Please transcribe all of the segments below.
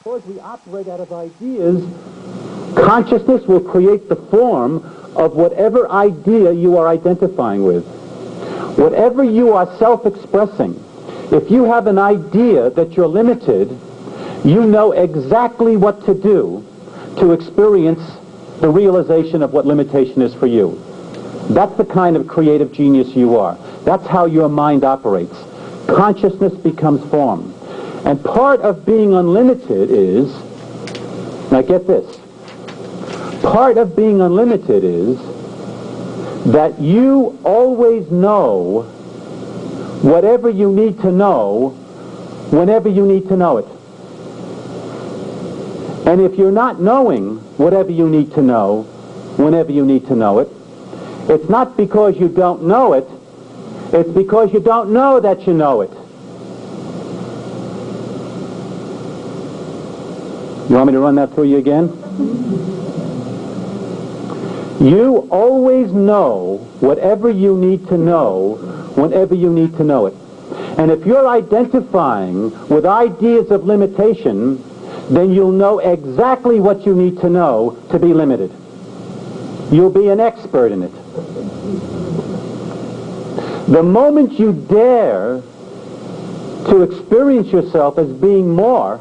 Because we operate out of ideas, consciousness will create the form of whatever idea you are identifying with. Whatever you are self-expressing, if you have an idea that you're limited, you know exactly what to do to experience the realization of what limitation is for you. That's the kind of creative genius you are. That's how your mind operates. Consciousness becomes form. And part of being unlimited is, now get this, part of being unlimited is that you always know whatever you need to know whenever you need to know it. And if you're not knowing whatever you need to know whenever you need to know it, it's not because you don't know it, it's because you don't know that you know it. You want me to run that through you again? You always know whatever you need to know whenever you need to know it. And if you're identifying with ideas of limitation, then you'll know exactly what you need to know to be limited. You'll be an expert in it. The moment you dare to experience yourself as being more,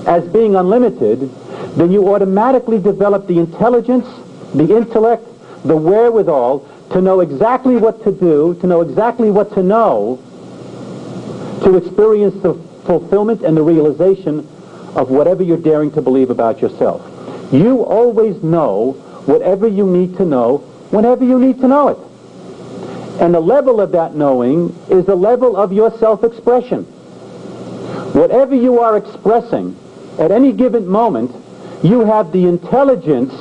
as being unlimited, then you automatically develop the intelligence, the intellect, the wherewithal to know exactly what to do, to know exactly what to know, to experience the fulfillment and the realization of whatever you're daring to believe about yourself. You always know whatever you need to know whenever you need to know it. And the level of that knowing is the level of your self-expression. Whatever you are expressing at any given moment, you have the intelligence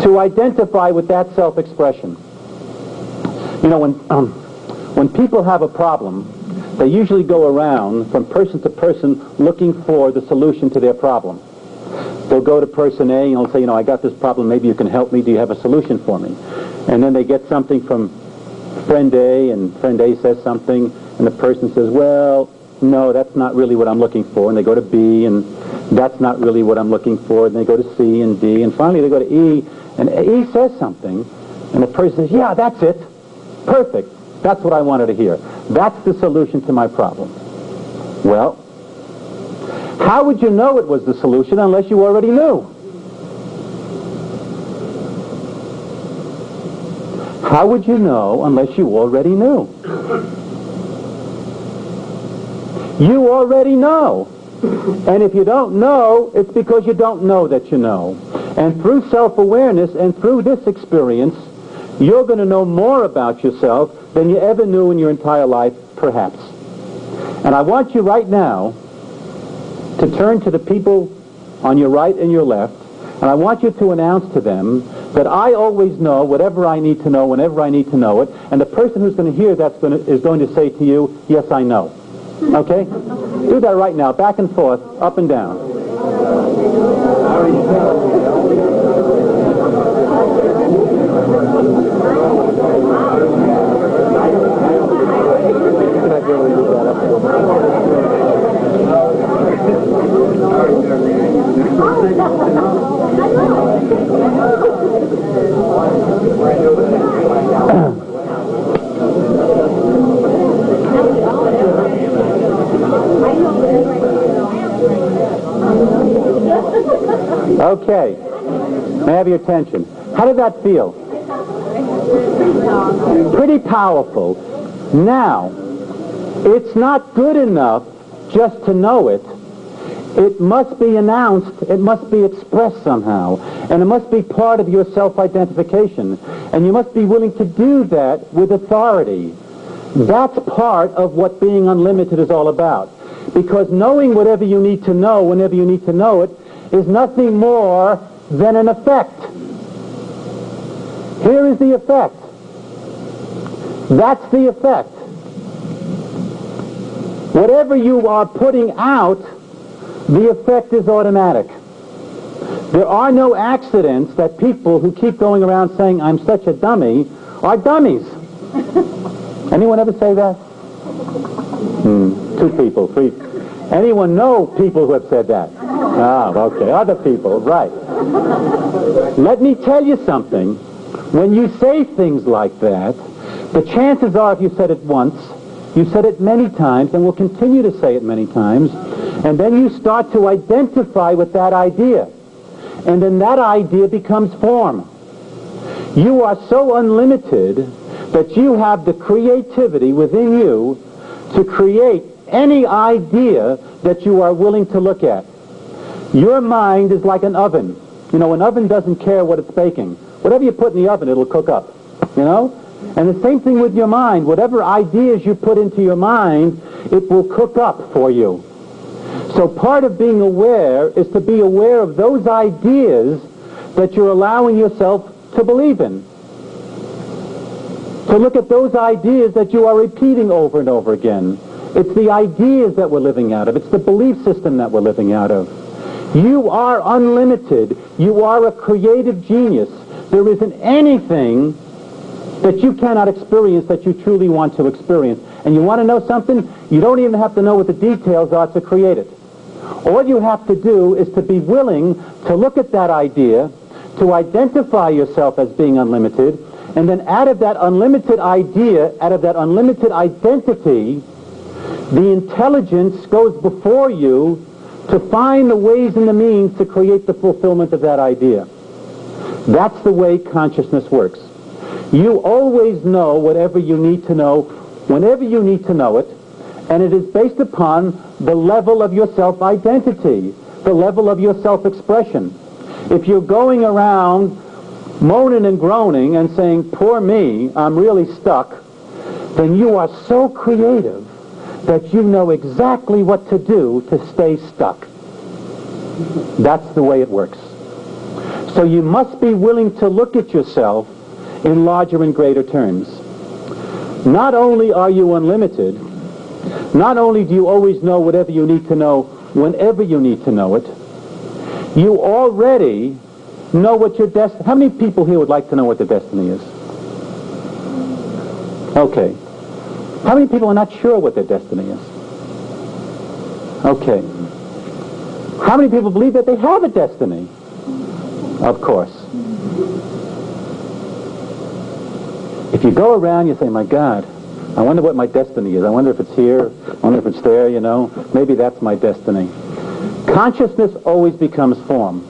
to identify with that self-expression. You know, when people have a problem, they usually go around from person to person looking for the solution to their problem. They'll go to person A and they'll say, you know, I got this problem, maybe you can help me, do you have a solution for me? And then they get something from friend A, and friend A says something, and the person says, well, no, that's not really what I'm looking for. And they go to B, and that's not really what I'm looking for. And they go to C and D, and finally they go to E, and E says something, and the person says, yeah, that's it. Perfect. That's what I wanted to hear. That's the solution to my problem. Well, how would you know it was the solution unless you already knew? How would you know unless you already knew? You already know. And if you don't know, it's because you don't know that you know. And through self-awareness and through this experience, you're going to know more about yourself than you ever knew in your entire life, perhaps. And I want you right now to turn to the people on your right and your left, and I want you to announce to them that I always know whatever I need to know whenever I need to know it, and the person who's going to hear that is going to say to you, yes, I know. Okay? Do that right now, back and forth, up and down. Okay. May I have your attention? How did that feel? Pretty powerful. Now, it's not good enough just to know it. It must be announced, it must be expressed somehow, and it must be part of your self-identification. And you must be willing to do that with authority. That's part of what being unlimited is all about. Because knowing whatever you need to know whenever you need to know it is nothing more than an effect. Here is the effect. That's the effect. Whatever you are putting out, the effect is automatic. There are no accidents that people who keep going around saying, I'm such a dummy, are dummies. Anyone ever say that? 2 people, 3. Anyone know people who have said that? Ah, okay. Other people, right. Let me tell you something. When you say things like that, the chances are, if you said it once, you said it many times, and will continue to say it many times, and then you start to identify with that idea. And then that idea becomes form. You are so unlimited that you have the creativity within you to create any idea that you are willing to look at. Your mind is like an oven. You know, an oven doesn't care what it's baking. Whatever you put in the oven, it'll cook up. You know? And the same thing with your mind. Whatever ideas you put into your mind, it will cook up for you. So part of being aware is to be aware of those ideas that you're allowing yourself to believe in. To look at those ideas that you are repeating over and over again. It's the ideas that we're living out of. It's the belief system that we're living out of. You are unlimited. You are a creative genius. There isn't anything that you cannot experience that you truly want to experience. And you want to know something? You don't even have to know what the details are to create it. All you have to do is to be willing to look at that idea, to identify yourself as being unlimited, and then out of that unlimited idea, out of that unlimited identity, the intelligence goes before you to find the ways and the means to create the fulfillment of that idea. That's the way consciousness works. You always know whatever you need to know, whenever you need to know it, and it is based upon the level of your self-identity, the level of your self-expression. If you're going around moaning and groaning and saying, poor me, I'm really stuck, then you are so creative that you know exactly what to do to stay stuck. That's the way it works. So you must be willing to look at yourself in larger and greater terms. Not only are you unlimited, not only do you always know whatever you need to know whenever you need to know it, you already know what your destiny... How many people here would like to know what their destiny is? Okay. How many people are not sure what their destiny is? Okay. How many people believe that they have a destiny? Of course. If you go around, you say, my God, I wonder what my destiny is. I wonder if it's here. I wonder if it's there, you know. Maybe that's my destiny. Consciousness always becomes form.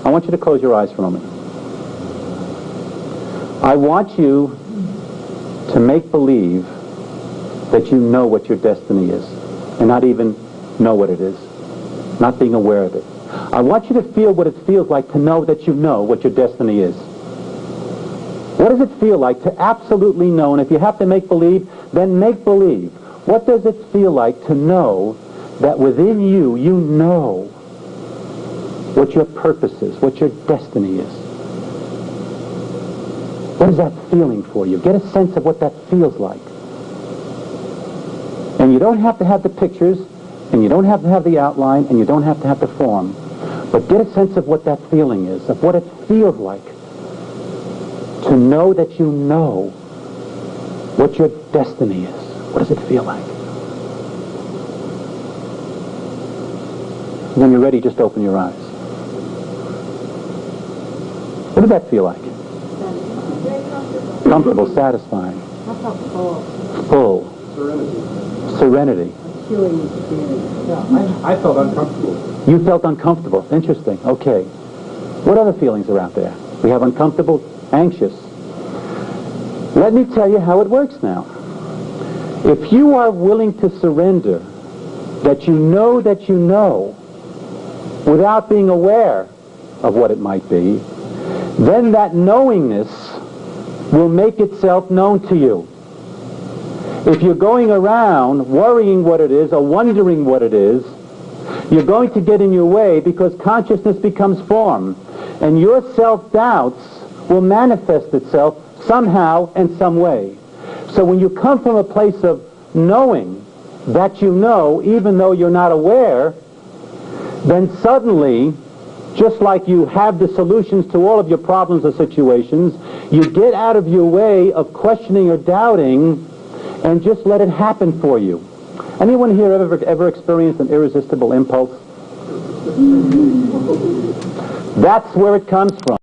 I want you to close your eyes for a moment. I want you to make believe that you know what your destiny is, and not even know what it is, not being aware of it. I want you to feel what it feels like to know that you know what your destiny is. What does it feel like to absolutely know? And if you have to make believe, then make believe. What does it feel like to know that within you, you know what your purpose is, what your destiny is? What is that feeling for you? Get a sense of what that feels like. And you don't have to have the pictures, and you don't have to have the outline, and you don't have to have the form. But get a sense of what that feeling is, of what it feels like to know that you know what your destiny is. What does it feel like? When you're ready, just open your eyes. What does that feel like? Comfortable, satisfying. Full. Serenity. Yeah, I felt uncomfortable. You felt uncomfortable. Interesting. Okay. What other feelings are out there? We have uncomfortable, anxious. Let me tell you how it works now. If you are willing to surrender that you know, without being aware of what it might be, then that knowingness will make itself known to you. If you're going around worrying what it is or wondering what it is, you're going to get in your way because consciousness becomes form. And your self-doubts will manifest itself somehow and some way. So when you come from a place of knowing that you know, even though you're not aware, then suddenly, just like you have the solutions to all of your problems or situations, you get out of your way of questioning or doubting and just let it happen for you. Anyone here ever experienced an irresistible impulse? That's where it comes from.